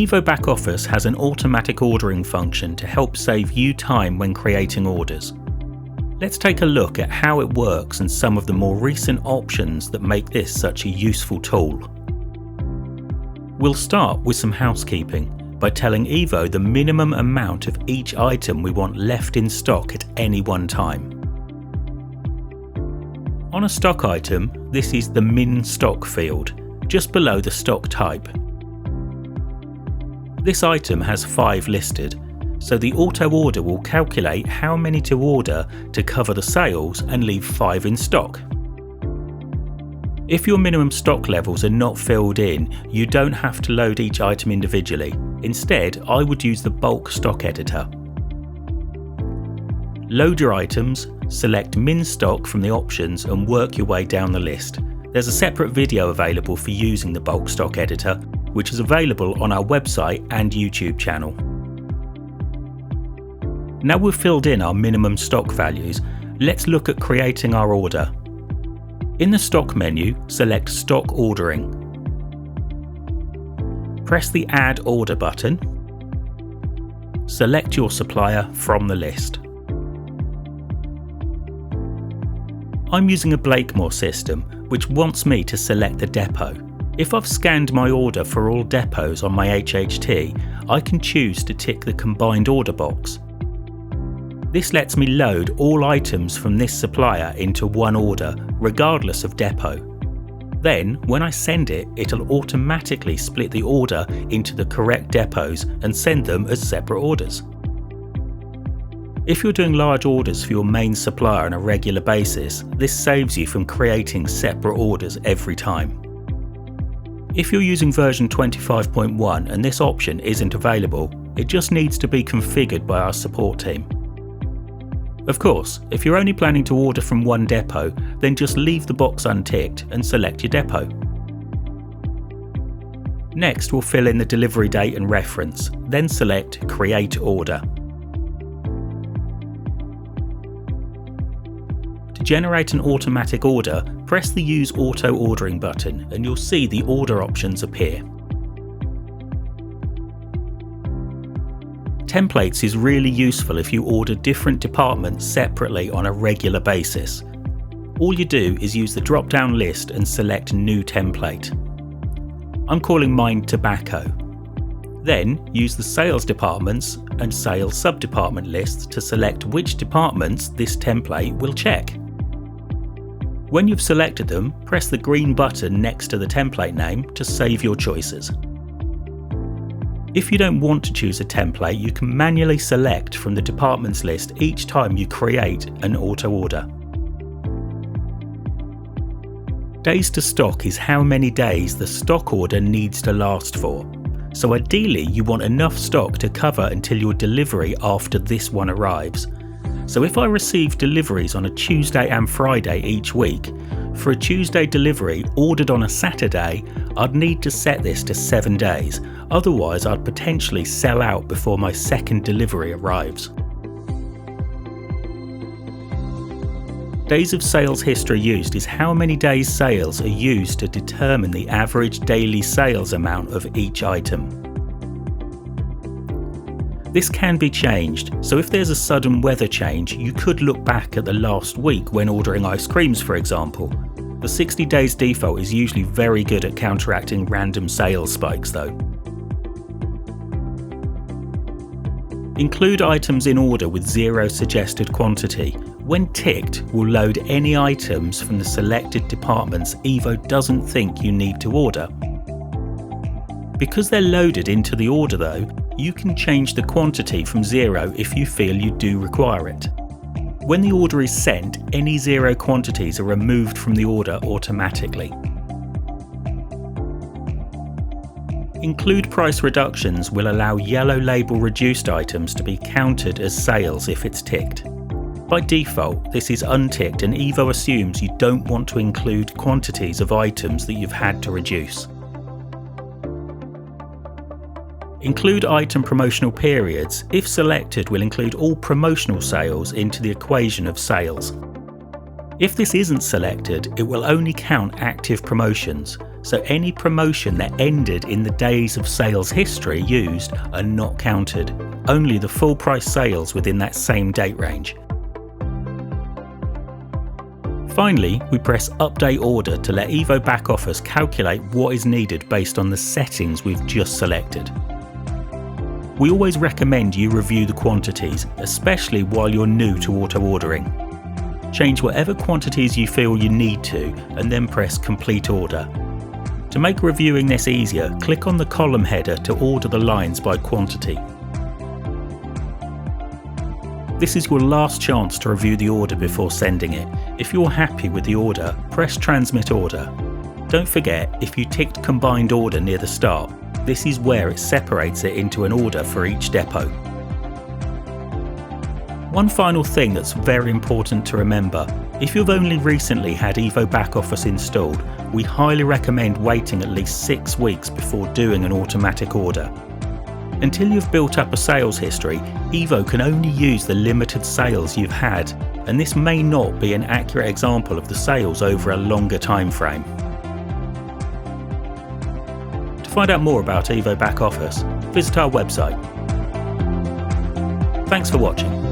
evoBackOffice has an automatic ordering function to help save you time when creating orders. Let's take a look at how it works and some of the more recent options that make this such a useful tool. We'll start with some housekeeping by telling Evo the minimum amount of each item we want left in stock at any one time. On a stock item, this is the min stock field, just below the stock type. This item has 5 listed, so the auto order will calculate how many to order to cover the sales and leave 5 in stock. If your minimum stock levels are not filled in, you don't have to load each item individually. Instead, I would use the bulk stock editor. Load your items, select min stock from the options and work your way down the list. There's a separate video available for using the bulk stock editor, which is available on our website and YouTube channel. Now we've filled in our minimum stock values, let's look at creating our order. In the stock menu, select Stock Ordering. Press the Add Order button. Select your supplier from the list. I'm using a Blakemore system, which wants me to select the depot. If I've scanned my order for all depots on my HHT, I can choose to tick the Combined Order box. This lets me load all items from this supplier into one order, regardless of depot. Then, when I send it, it'll automatically split the order into the correct depots and send them as separate orders. If you're doing large orders for your main supplier on a regular basis, this saves you from creating separate orders every time. If you're using version 25.1 and this option isn't available, it just needs to be configured by our support team. Of course, if you're only planning to order from one depot, then just leave the box unticked and select your depot. Next, we'll fill in the delivery date and reference, then select Create Order. To generate an automatic order, press the Use Auto Ordering button and you'll see the order options appear. Templates is really useful if you order different departments separately on a regular basis. All you do is use the drop-down list and select New Template. I'm calling mine Tobacco. Then use the Sales Departments and Sales Sub-Department lists to select which departments this template will check. When you've selected them, press the green button next to the template name to save your choices. If you don't want to choose a template, you can manually select from the departments list each time you create an auto order. Days to stock is how many days the stock order needs to last for. So ideally you want enough stock to cover until your delivery after this one arrives. So if I receive deliveries on a Tuesday and Friday each week, for a Tuesday delivery ordered on a Saturday, I'd need to set this to 7 days, otherwise I'd potentially sell out before my second delivery arrives. Days of sales history used is how many days sales are used to determine the average daily sales amount of each item. This can be changed, so if there's a sudden weather change, you could look back at the last week when ordering ice creams, for example. The 60 days default is usually very good at counteracting random sales spikes though. Include items in order with 0 suggested quantity. When ticked, we'll load any items from the selected departments Evo doesn't think you need to order. Because they're loaded into the order though, you can change the quantity from 0 if you feel you do require it. When the order is sent, any 0 quantities are removed from the order automatically. Include price reductions will allow yellow label reduced items to be counted as sales if it's ticked. By default, this is unticked and Evo assumes you don't want to include quantities of items that you've had to reduce. Include item promotional periods. If selected, will include all promotional sales into the equation of sales. If this isn't selected, it will only count active promotions, so any promotion that ended in the days of sales history used are not counted, only the full price sales within that same date range. Finally, we press Update Order to let evoBackOffice calculate what is needed based on the settings we've just selected. We always recommend you review the quantities, especially while you're new to auto ordering. Change whatever quantities you feel you need to, and then press Complete Order. To make reviewing this easier, click on the column header to order the lines by quantity. This is your last chance to review the order before sending it. If you're happy with the order, press Transmit Order. Don't forget, if you ticked Combined Order near the start, this is where it separates it into an order for each depot. One final thing that's very important to remember: if you've only recently had evoBackOffice installed, we highly recommend waiting at least 6 weeks before doing an automatic order. Until you've built up a sales history, Evo can only use the limited sales you've had, and this may not be an accurate example of the sales over a longer time frame. To find out more about evoBackOffice, visit our website. Thanks for watching.